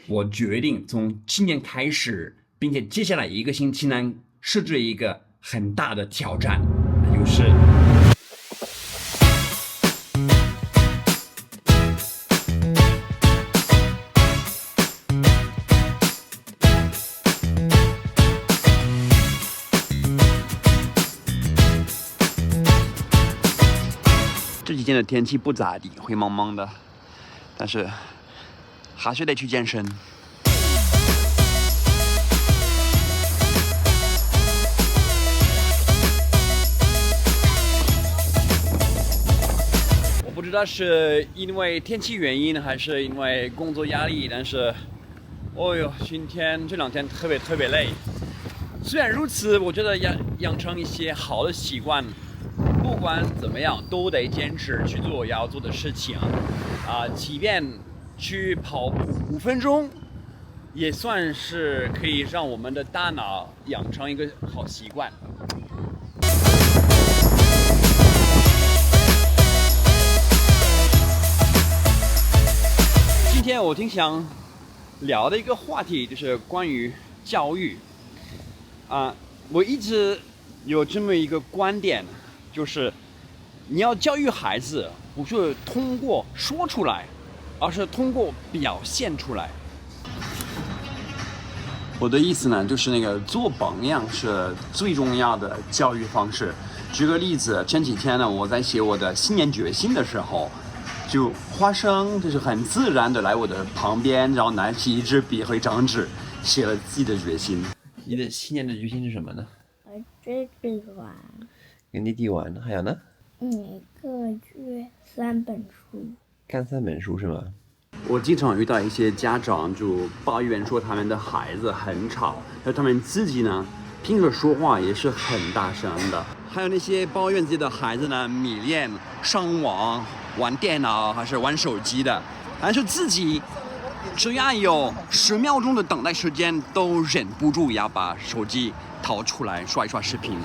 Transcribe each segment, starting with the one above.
我决定从今天开始，并且接下来1个星期呢，设置一个很大的挑战，那就是这几天的天气不咋地，灰蒙蒙的，但是还是得去健身。我不知道是因为天气原因还是因为工作压力，但是，哦哟，今天这2天特别累。虽然如此，我觉得养成一些好的习惯。不管怎么样，都得坚持去做要做的事情，即便去跑步5分钟，也算是可以让我们的大脑养成一个好习惯。今天我挺想聊的一个话题就是关于教育，我一直有这么一个观点。就是你要教育孩子，不是通过说出来，而是通过表现出来。我的意思呢，就是那个做榜样是最重要的教育方式。举个例子，前几天呢，我在写我的新年决心的时候，就花生就是很自然的来我的旁边，然后拿起一支笔和一张纸，写了自己的决心。你的新年的决心是什么呢？这个玩。跟弟弟玩，还有呢？1个月3本书。看3本书是吗？我经常遇到一些家长就抱怨说他们的孩子很吵，而他们自己呢，平时说话也是很大声的。还有那些抱怨自己的孩子呢，迷恋上网、玩电脑还是玩手机的，还是自己只要有10秒钟的等待时间，都忍不住要把手机掏出来刷一刷视频。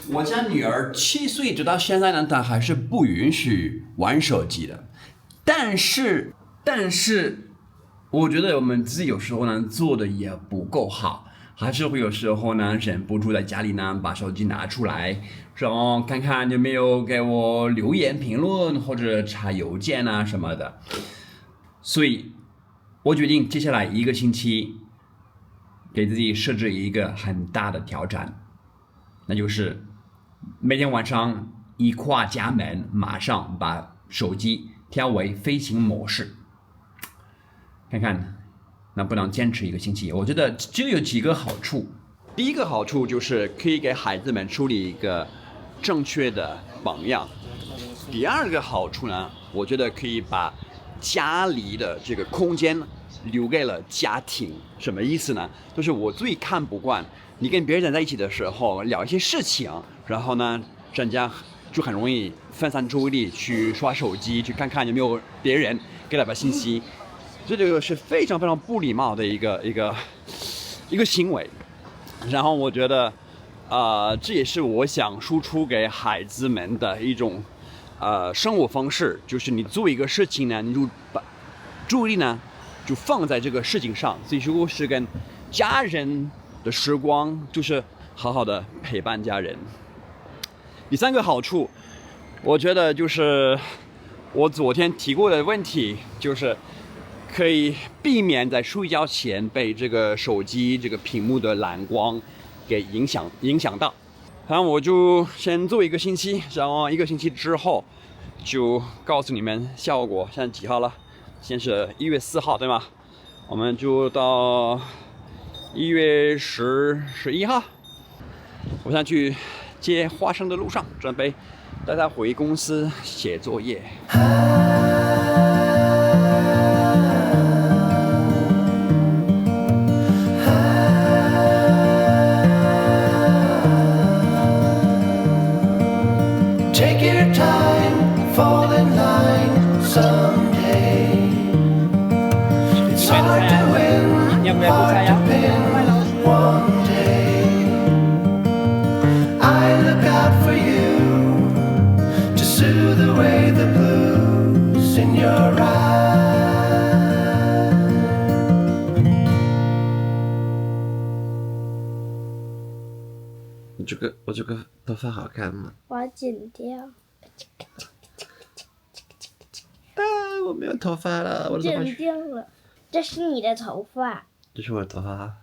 我家女儿7岁直到现在呢，她还是不允许玩手机的。但是，我觉得我们自己有时候呢做的也不够好，还是会有时候呢忍不住在家里呢把手机拿出来，然后看看有没有给我留言评论或者查邮件啊什么的。所以，我决定接下来1个星期给自己设置一个很大的挑战，那就是每天晚上一跨家门，马上把手机调为飞行模式，看看能不能坚持1个星期。我觉得这有几个好处。第一个好处就是可以给孩子们树立一个正确的榜样。第二个好处呢，我觉得可以把家里的这个空间留给了家庭。什么意思呢？就是我最看不惯你跟别人在一起的时候聊一些事情，然后呢，人家就很容易分散注意力去刷手机，去看看有没有别人给他发信息。这个是非常不礼貌的一个行为。然后我觉得，这也是我想输出给孩子们的一种生活方式，就是你做一个事情呢，你就把注意力呢就放在这个事情上。所以如果是跟家人的时光，就是好好的陪伴家人。第3个好处，我觉得就是我昨天提过的问题，就是可以避免在睡觉前被这个手机这个屏幕的蓝光给影响到。然后我就先做1个星期，然后1个星期之后就告诉你们效果。现在几号了？现在是1月4号，对吗？我们就到1月11号。我现在去接花生的路上，准备带他回公司写作业。Take your time, fall in line someday. It's hard to win, hard to pin one day. I look out for you to soothe away the blues in your eyes. 我这个头发好看吗？我要剪掉。啊，我没有头发了，我的头发剪掉了，这是你的头发。这是我的头发。